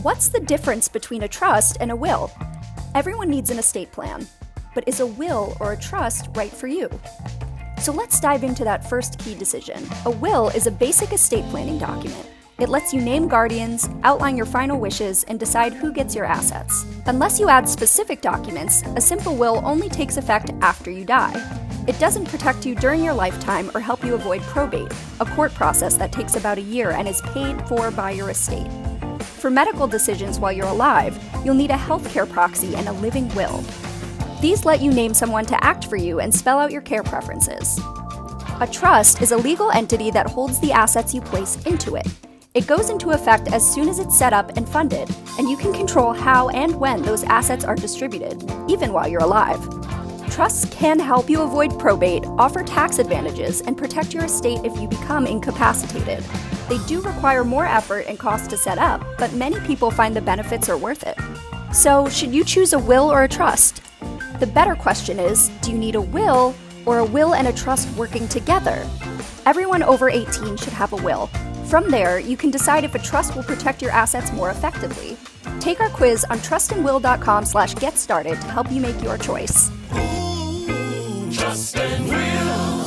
What's the difference between a trust and a will? Everyone needs an estate plan, but is a will or a trust right for you? So let's dive into that first key decision. A will is a basic estate planning document. It lets you name guardians, outline your final wishes, and decide who gets your assets. Unless you add specific documents, a simple will only takes effect after you die. It doesn't protect you during your lifetime or help you avoid probate, a court process that takes about a year and is paid for by your estate. For medical decisions while you're alive, you'll need a healthcare proxy and a living will. These let you name someone to act for you and spell out your care preferences. A trust is a legal entity that holds the assets you place into it. It goes into effect as soon as it's set up and funded, and you can control how and when those assets are distributed, even while you're alive. Trusts can help you avoid probate, offer tax advantages, and protect your estate if you become incapacitated. They do require more effort and cost to set up, but many people find the benefits are worth it. So, should you choose a will or a trust? The better question is, do you need a will or a will and a trust working together? Everyone over 18 should have a will. From there, you can decide if a trust will protect your assets more effectively. Take our quiz on trustandwill.com/getstarted to help you make your choice. Trust and will.